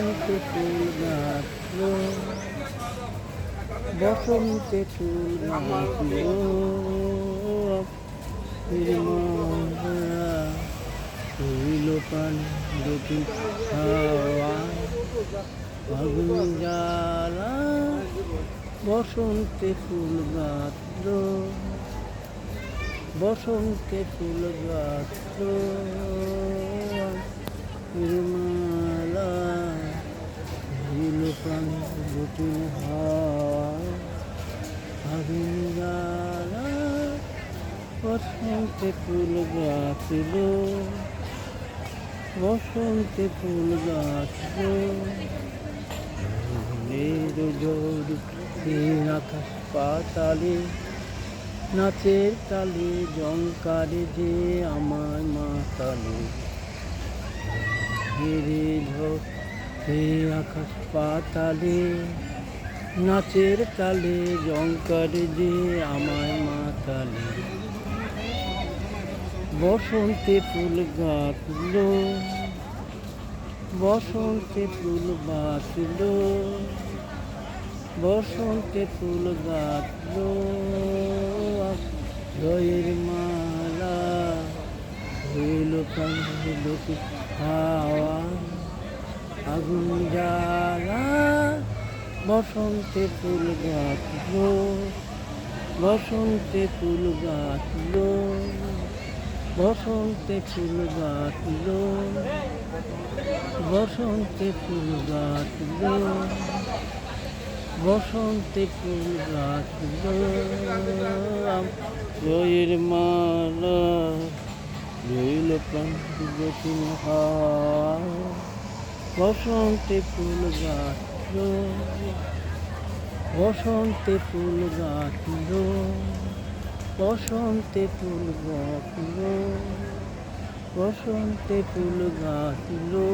বসন্তে ফুল গাঁথলো, বসন্তে ফুল গাঁথলো, রইল প্রাণ দুটি হাওয়া আগুন জ্বালা, বসন্তে ফুল গাঁথলো, বসন্তে ফুল গাঁথলো, নির্মলা রইল প্রাণ দুটি হাওয়া আগুন জ্বালা, বসন্তে ফুল গাঁথলো, বসন্তে ফুল গাঁথলো, আকাশ পাতালে নাচের তালে জঙ্কারে যে আমার মাতালে, হেরে ঝড় হে আকাশ পাতালে নাচের তালে জঙ্কারে যে আমায় মাতালে, বসন্তে ফুল গাঁথলো, বসন্তে ফুল গাঁথলো, বসন্তে ফুল গাঁথলো, জয়ের মালা হইল প্রাণ দুটি হাওয়া আগুন জ্বালা, বসন্তে ফুল গাঁথলো, বসন্তে ফুল গাঁথলো, বসন্তে ফুল গাঁথলো, বসন্তে ফুল গাঁথলো, বসন্তে ফুল গাঁথলো, জয়ের মালা রইল প্রাণ দুটি হাওয়া, বসন্তে ফুল গাঁথলো, বসন্তে ফুল গাঁথলো, বসন্তে ফুল গাঁথলো, বসন্তে ফুল গাঁথলো।